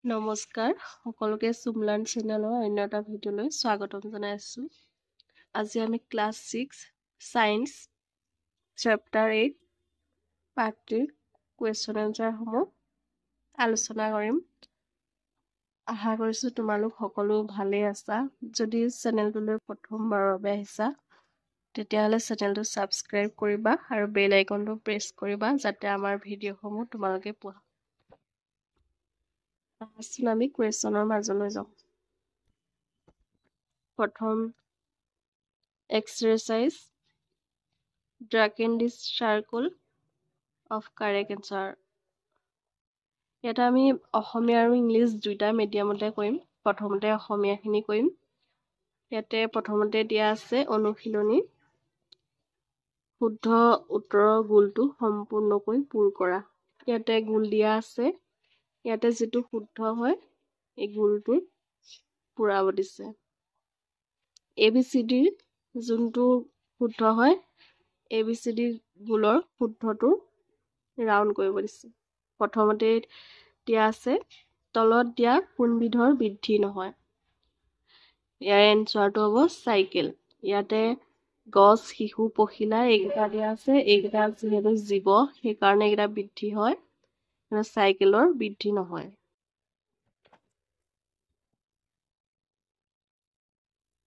নমস্কাৰ সকলোকে সুমলান চেনেলৰ অন্য এটা ভিডিঅ'লৈ স্বাগতম জনাইছোঁ। আজি আমি class 6 science chapter 8 part 3 question এনচাৰসমূহ আলোচনা কৰিম। আশা কৰিছোঁ তোমালোক সকলো ভালেই আছা। যদি চেনেলটোলৈ প্ৰথমবাৰৰ বাবে আহিছা তেতিয়াহ'লে চেনেলটো ছাবস্ক্ৰাইব কৰিবা আৰু বেল আইকনটো প্ৰেছ কৰিবা যাতে আমাৰ ভিডিঅ'সমূহ তোমালোকে পোৱা। আমি কুৱেশ্যনৰ মাজলৈ যাওঁ। প্ৰথম exercise drug in this circle of correct answer. ইয়াত আমি অসমীয়া আৰু ইংলিছ দুইটা মিডিয়ামতে কৰিম। প্ৰথমতে অসমীয়াখিনি কৰিম। ইয়াতে প্ৰথমতে দিয়া আছে অনুশীলনী শুদ্ধ উত্তৰৰ গোলটো সম্পূৰ্ণকৈ পূৰ কৰা। ইয়াতে গোল দিয়া আছে। ইয়াতে যিটো শুদ্ধ হয় এই গোলটো পূৰাব দিছে। ABCD যোনটো শুদ্ধ হয় ABCD গোলৰ শুদ্ধটো ৰাউণ্ড কৰিব দিছে। প্ৰথমতে দিয়া আছে তলত দিয়া কোনবিধৰ বৃদ্ধি নহয়। ইয়াৰ এনচাৰটো হ'ব চাইকেল। ইয়াতে গছ, শিশু, পখিলা এইকেইটা দিয়া আছে। এইকেইটা যিহেতু জীৱ সেইকাৰণে এইকেইটা বৃদ্ধি হয়, চাইকেলৰ বৃদ্ধি নহয়।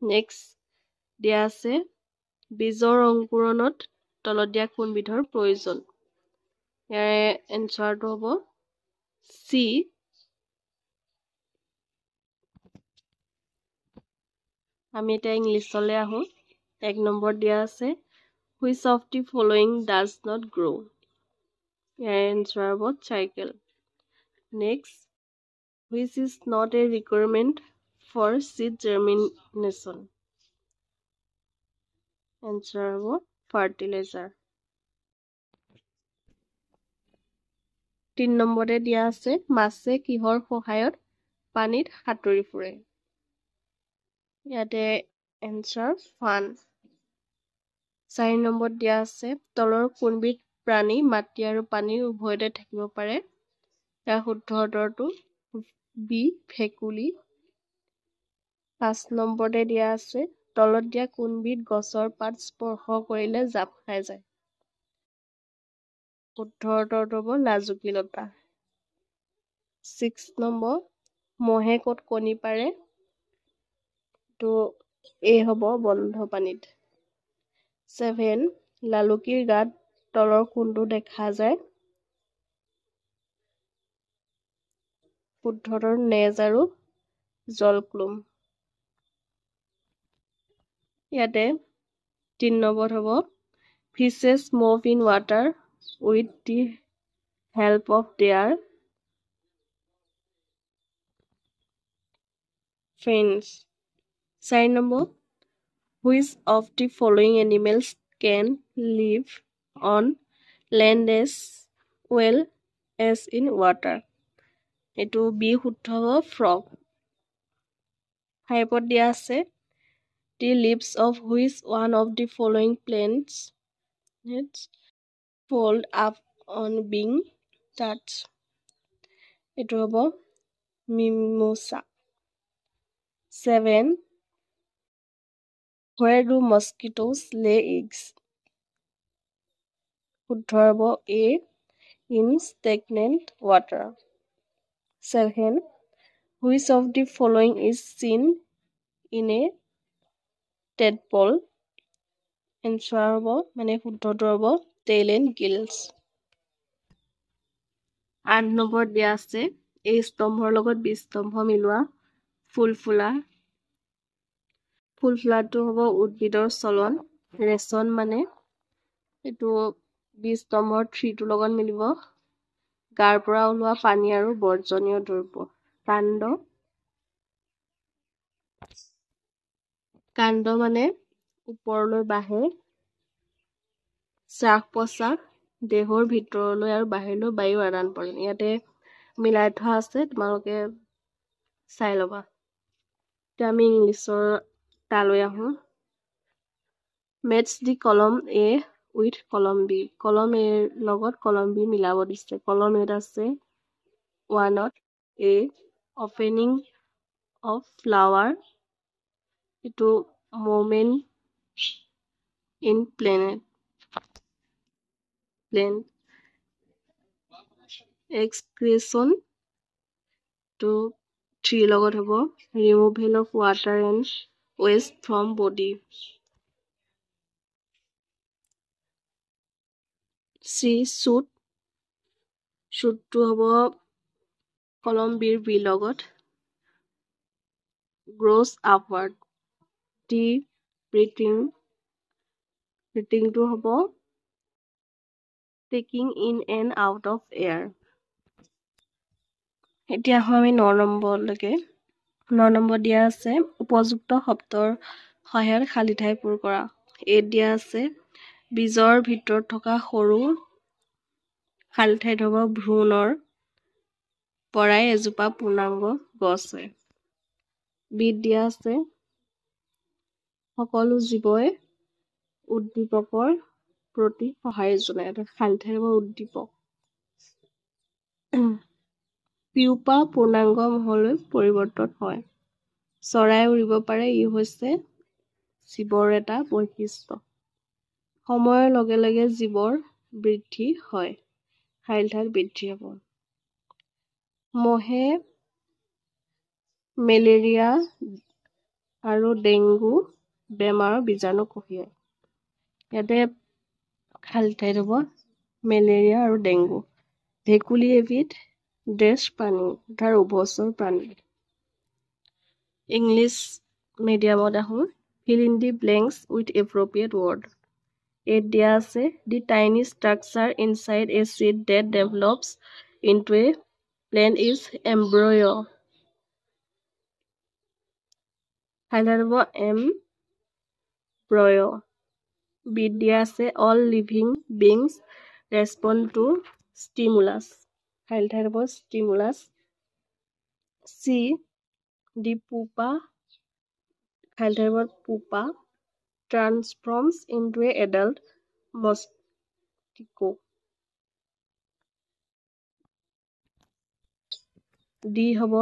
নেক্সট দিয়া আছে বীজৰ অংকুৰণত তলত দিয়া কোনবিধৰ প্ৰয়োজন। ইয়াৰে এনচাৰটো হ'ব চি। আমি এতিয়া ইংলিছলৈ আহোঁ। 1 নম্বৰ দিয়া আছে which of the following does not grow'. ইয়াৰে এনচাৰ হ'ব cycle. Next which is not a requirement for seed germination. Answer হ'ব ফাৰ্টিলাইজাৰ। 3 নম্বৰতে দিয়া আছে মাছে কিহৰ সহায়ত পানীত সাঁতুৰি ফুৰে। ইয়াতে এনচাৰ ফান। 4 নম্বৰত দিয়া আছে তলৰ কোনবিধ প্ৰাণী মাটি আৰু পানীৰ উভয়তে থাকিব পাৰে। ইয়াৰ শুদ্ধ উত্তৰটো বি ভেকুলী। 5 নম্বৰতে দিয়া আছে তলত দিয়া কোনবিধ গছৰ পাত স্পৰ্শ কৰিলে জাপ খাই যায়। শুদ্ধ উত্তৰটো হ'ব লাজুকী লতা। 6 নম্বৰ মহে ক'ত কণী পাৰে। তো এ হ'ব বন্ধ পানীত। 7 লালুকিৰ গাত তলৰ কোনটো দেখা যায়। শুদ্ধ উত্তৰ নেজ আৰু জলক্লুম। ইয়াতে 3 নম্বৰত হ'ব fishes move in water with the help of their fins. 4 number which of the following animals can live on land as well as in water. এইটো বি শুদ্ধ হ'ব ফ্ৰগ। 5ত দিয়া আছে the leaves of which one of the following plants fold up on being touch. এইটো হ'ব মিমোছা। 7 হোৱেৰ do মস্কিটোজ লে এগছ। শুদ্ধ হ'ব A in stagnant water. 7 which of the following is seen in a tadpole. Answer হ'ব শুদ্ধটো হ'ব টেইল এণ্ড গিলছ। 8 নম্বৰত দিয়া আছে এই স্তম্ভৰ লগত বি স্তম্ভ মিলোৱা ফুল ফুলা। ফুল ফুলাটো হ'ব উদ্ভিদৰ চলন। ৰেচন এইটো বি স্তম্ভৰ 3টোৰ লগত মিলিব গাৰ পৰা ওলোৱা পানী আৰু বৰ্জনীয় দ্ৰব্য। কাণ্ড ওপৰলৈ বাঢ়ে। শ্বাস প্ৰশ্বাস দেহৰ ভিতৰলৈ আৰু বাহিৰলৈ বায়ু আদান প্ৰদান। ইয়াতে মিলাই থোৱা আছে তোমালোকে চাই ল'বা। এতিয়া আমি ইংলিছৰ তালৈ আহোঁ। মেটছ দি কলম এ উইথ কলম বি। কলম এৰ লগত কলম বি মিলাব দিছে। কলম এত আছে 1ত এ opening of flower এইটো moment in plant excretion to 3 লগত হ'ব removal of water and waste from body C shoot to হ'ব কলম বিৰ বি লগত grows upward D breathing to হ'ব taking in and out of air এতিয়া আমি 9 নম্বৰলৈকে 9 নম্বৰ দিয়া আছে উপযুক্ত শব্দৰ সহায়ত খালী ঠাই পূৰ কৰা এ দিয়া আছে বীজৰ ভিতৰত থকা সৰু খালী ঠাইত হ'ব ভ্ৰূণৰ পৰাই এজোপা পূৰ্ণাংগ গছ হয় বি দিয়া আছে সকলো জীৱই উদ্দীপকৰ প্ৰতি সহায় জনায় এটা খালী ঠাই হ'ব উদ্দীপক পিউপা পূৰ্ণাংগ মহলৈ পৰিৱৰ্তন হয় চৰাই উৰিব পাৰে ই হৈছে জীৱৰ এটা বৈশিষ্ট্য সময়ৰ লগে লগে জীৱৰ বৃদ্ধি হয় খালী ঠাইত বৃদ্ধি হ'ব মহে মেলেৰিয়া আৰু ডেংগু বেমাৰৰ বীজাণু কঢ়িয়ায় ইয়াতে খালী ঠাইত হ'ব মেলেৰিয়া আৰু ডেংগু ভেকুলী এবিধ ড্ৰেছ প্ৰাণী তাৰ উভচৰ প্ৰাণী ইংলিছ মিডিয়ামত আহোঁ fill in the blanks with appropriate word it দিয়া আছে the tiny structure inside a seed that develops into a plant is embryo highlight হ'ব embryo B দিয়া আছে all living beings respond to stimulus highlight হ'ব stimulus C the pupa highlight হ'ব pupa transforms into an adult mosquito D হ'ব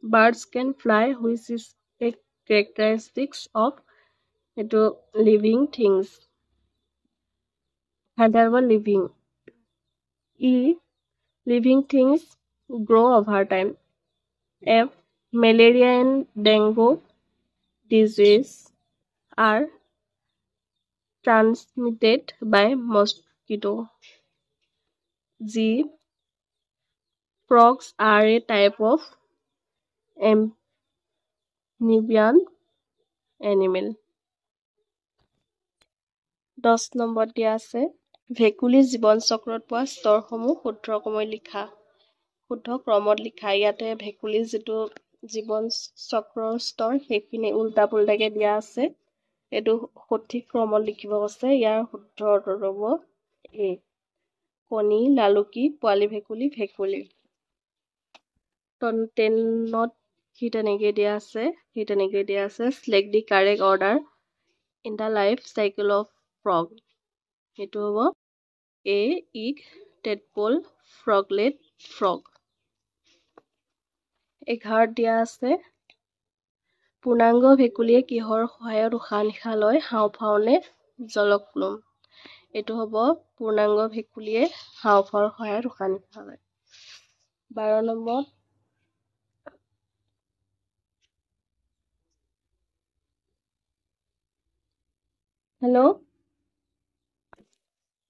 birds can fly which is a characteristics of eto living things highlight হ'ব living E living things grow over time F malaria and dengue disease are transmitted by mosquito G frogs are a type of amphibian animal 10 number দিয়া আছে ভেকুলী জীৱন চক্ৰত পোৱা স্তৰসমূহ শুদ্ধ ক্ৰমত লিখা ইয়াতে ভেকুলী যেটো জীৱন চক্ৰৰ স্তৰ সেইখিনি উল্টা পুল্টাকে দিয়া আছে এটো সঠিক ক্ৰমত লিখিব আছে ইয়াৰ শুদ্ধ উত্তৰ হ'ব এ কণী লালুকি পোৱালি ভেকুলী টেনত কি তেনেকে দিয়া আছে select the correct order in the life cycle of frog এটো হ'ব A egg tadpole froglet frog 11 দিয়া আছে পূৰ্ণাংগ ভেকুলীয়ে কিহৰ সহায়ত উশাহ নিশাহ লয় হাওঁফাওঁ নে জলক্লম এটো হ'ব পূৰ্ণাংগ ভেকুলীয়ে হাওঁফাওঁৰ সহায়ত উশাহ নিশাহ লয় 12 নম্বৰ হেল্ল'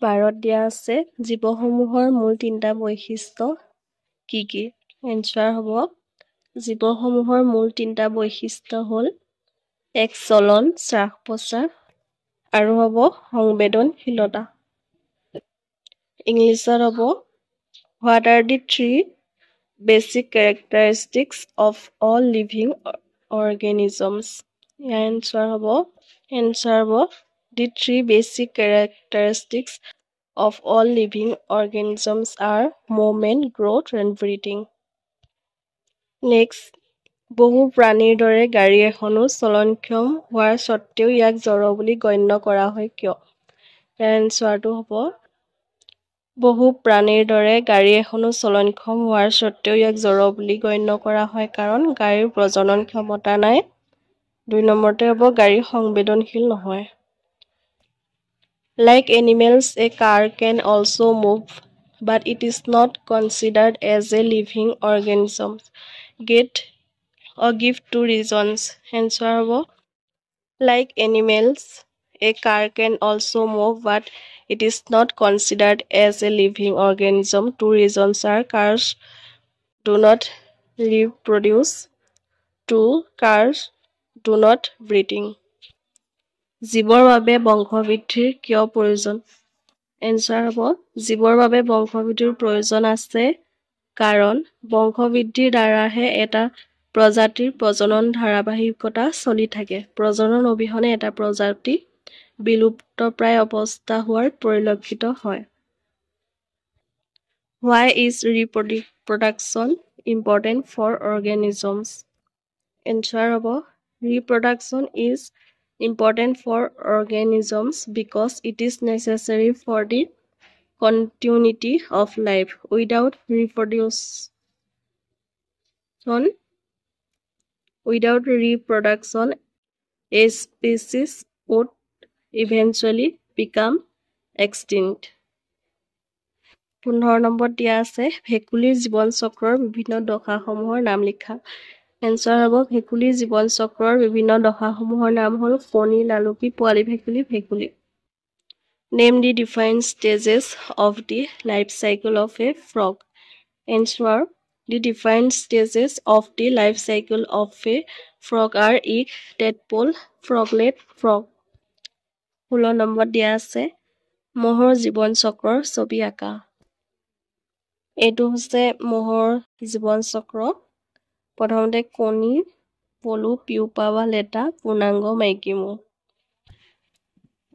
12 দিয়া আছে জীৱসমূহৰ মূল তিনটা বৈশিষ্ট্য কি এনসাৰ হ'ব জীৱসমূহৰ মূল তিনটা বৈশিষ্ট্য হ'ল এক চলন শ্বাস প্ৰশ্বাস আৰু হ'ব সংবেদনশীলতা ইংলিছত হ'ব what are the three basic characteristics of all living organisms answer হ'ব the three basic characteristics of all living organisms are movement growth and breathing next বহু প্ৰাণীৰ দৰে গাড়ী এখনো চলনক্ষম হোৱাৰ সত্ত্বেও ইয়াক জড় বুলি গণ্য কৰা হয় কিয় এনসাৰটো হ'ব বহু প্ৰাণীৰ দৰে গাড়ী এখনো চলনক্ষম হোৱাৰ স্বত্ত্বেও ইয়াক জড় বুলি গণ্য কৰা হয় কাৰণ গাড়ীৰ প্ৰজনন ক্ষমতা নাই। 2 নম্বৰতে হ'ব গাড়ী সংবেদনশীল নহয়। Like animals, a car can also move, but it is not considered as a living organism. Give 2 reasons. Answer হ'ব like animals, a car can also move, but it is not considered as a living organism. 2 reasons are cars do not reproduce. 2 cars do not breeding. জীৱৰ বাবে বংশবৃদ্ধিৰ কিয় প্ৰয়োজন? Answer হ'ব জীৱৰ বাবে বংশবৃদ্ধিৰ প্ৰয়োজন আছে কাৰণ বংশবৃদ্ধিৰ দ্বাৰাহে এটা প্ৰজাতিৰ প্ৰজনন ধাৰাবাহিকতা চলি থাকে। প্ৰজনন অবিহনে এটা প্ৰজাতি বিলুপ্তপ্ৰায় অৱস্থা হোৱাৰ পৰিলক্ষিত হয়। Why is reproduction important for organisms? Answer হ'ব reproduction is important for organisms because it is necessary for the continuity of life. Without reproduction, a species would eventually become extinct. 15 number দিয়া আছে ভেকুলীৰ জীৱন চক্ৰৰ বিভিন্ন দশাসমূহৰ নাম লিখা। এনচাৰ হ'ব ভেকুলীৰ জীৱন চক্ৰৰ বিভিন্ন দশাসমূহৰ নাম হ'ল কণী, লালুকি, পোৱালি ভেকুলী, ভেকুলী। Name the defined stages of the life cycle of a frog. Answer the defined stages of the life cycle of a frog are egg, tadpole, froglet, frog. 16 number দিয়া আছে মহৰ জীৱন চক্ৰৰ ছবি আঁকা। এইটো হৈছে মহৰ জীৱন চক্ৰ। প্ৰথমতে কণী, পলু, পিউপা বা লেটা, পূৰ্ণাংগ মাইকী মহ।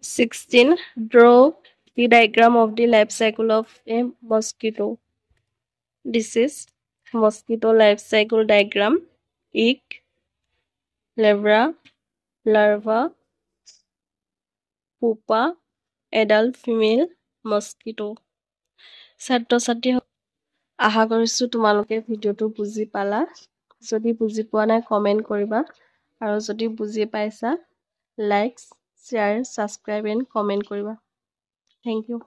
16 Draw the diagram of the life cycle of a mosquito. This is mosquito life cycle diagram. Egg, larva, pupa, adult female mosquito. ছাত্ৰ-ছাত্ৰী আশা কৰিছো তোমালোকে ভিডিওটো বুজি পালা। যদি বুজি পোৱা নাই কমেন্ট কৰিবা আৰু যদি বুজি পাইছা like, share, subscribe and comment কৰিবা। Thank you.